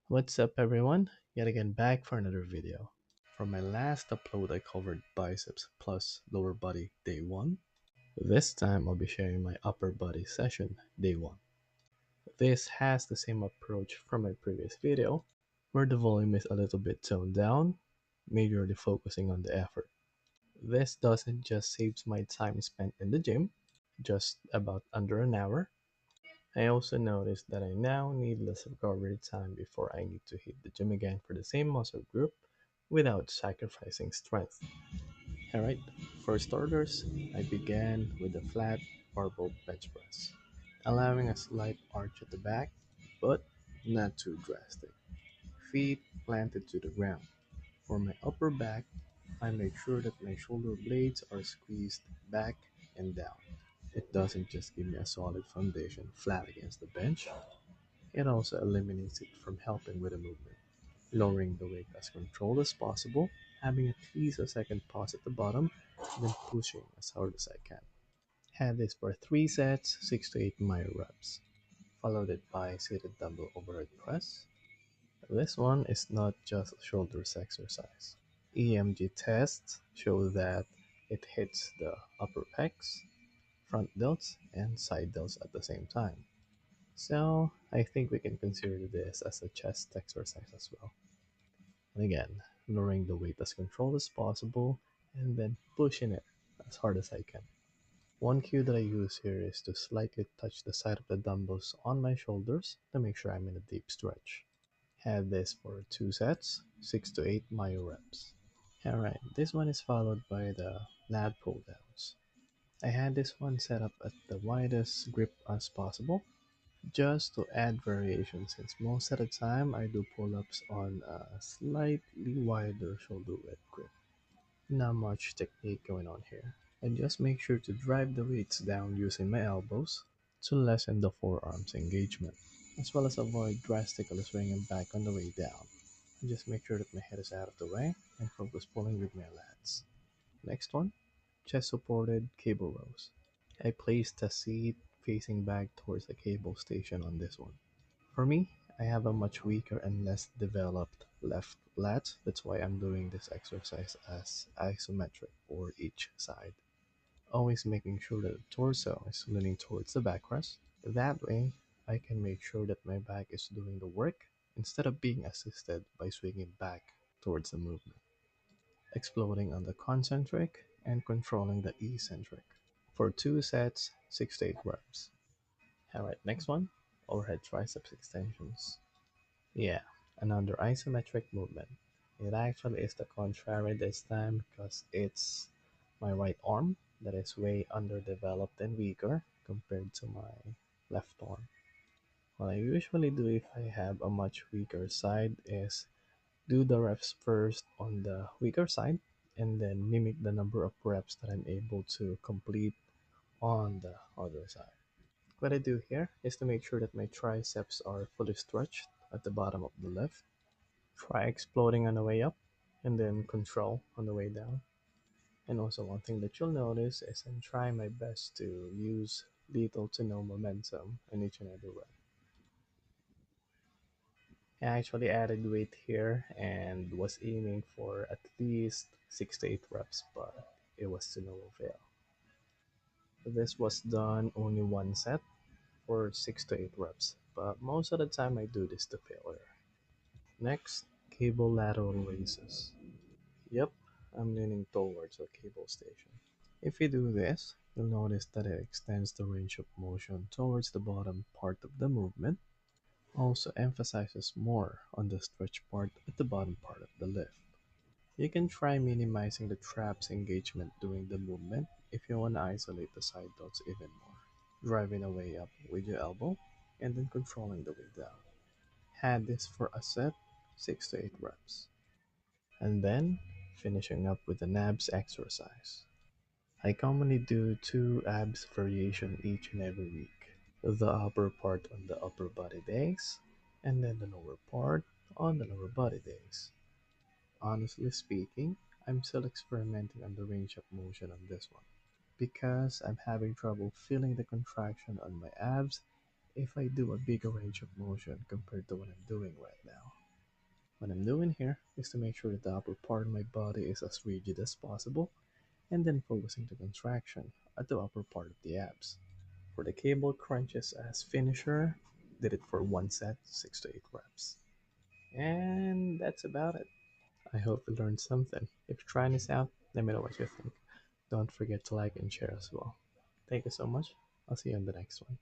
What's up everyone? Yet again back for another video. For my last upload I covered biceps plus lower body day 1. This time I'll be sharing my upper body session day 1. This has the same approach from my previous video where the volume is a little bit toned down, majorly focusing on the effort. This doesn't just saves my time spent in the gym, just about under an hour. I also noticed that I now need less recovery time before I need to hit the gym again for the same muscle group without sacrificing strength. Alright, for starters, I began with a flat barbell bench press, allowing a slight arch at the back, but not too drastic. Feet planted to the ground. For my upper back, I make sure that my shoulder blades are squeezed back and down. It doesn't just give me a solid foundation flat against the bench, it also eliminates it from helping with the movement. Lowering the weight as controlled as possible, having at least a second pause at the bottom, then pushing as hard as I can. Had this for 3 sets, 6 to 8 myo reps. Followed it by seated dumbbell overhead press. This one is not just a shoulders exercise. EMG tests show that it hits the upper pecs, front delts, and side delts at the same time. So I think we can consider this as a chest exercise as well. And again, lowering the weight as controlled as possible and then pushing it as hard as I can. One cue that I use here is to slightly touch the side of the dumbbells on my shoulders to make sure I'm in a deep stretch. Had this for 2 sets, 6 to 8 myo reps. Alright, this one is followed by the lat pull downs. I had this one set up at the widest grip as possible just to add variation, since most of the time I do pull-ups on a slightly wider shoulder width grip. Not much technique going on here. And just make sure to drive the weights down using my elbows to lessen the forearms engagement, as well as avoid drastically swinging back on the way down. And just make sure that my head is out of the way and focus pulling with my lats. Next one, chest supported cable rows. I placed the seat facing back towards the cable station on this one. For me, I have a much weaker and less developed left lat. That's why I'm doing this exercise as isometric for each side. Always making sure that the torso is leaning towards the backrest. That way, I can make sure that my back is doing the work instead of being assisted by swinging back towards the movement. Exploding on the concentric and controlling the eccentric. For 2 sets, 6 to 8 reps. Alright, next one, overhead triceps extensions. Yeah, another isometric movement. It actually is the contrary this time because it's my right arm that is way underdeveloped and weaker compared to my left arm. What I usually do if I have a much weaker side is do the reps first on the weaker side and then mimic the number of reps that I'm able to complete on the other side. What I do here is to make sure that my triceps are fully stretched at the bottom of the lift. Try exploding on the way up and then control on the way down. And also one thing that you'll notice is I'm trying my best to use little to no momentum in each and every rep. I actually added weight here and was aiming for at least 6 to 8 reps, but it was to no avail. This was done only one set for 6 to 8 reps, but most of the time I do this to failure. Next, cable lateral raises. Yep, I'm leaning towards a cable station. If you do this, you'll notice that it extends the range of motion towards the bottom part of the movement, also emphasizes more on the stretch part at the bottom part of the lift. You can try minimizing the traps engagement during the movement if you want to isolate the side dots even more. Driving the way up with your elbow and then controlling the way down. Had this for a set, 6 to 8 reps. And then finishing up with an abs exercise. I commonly do 2 abs variation each and every week. The upper part on the upper body days, and then the lower part on the lower body days. Honestly speaking, I'm still experimenting on the range of motion on this one because I'm having trouble feeling the contraction on my abs if I do a bigger range of motion compared to what I'm doing right now. What I'm doing here is to make sure that the upper part of my body is as rigid as possible, and then focusing the contraction at the upper part of the abs. For the cable crunches as finisher, did it for one set, 6 to 8 reps. And that's about it. I hope you learned something. If you're trying this out, let me know what you think. Don't forget to like and share as well. Thank you so much. I'll see you in the next one.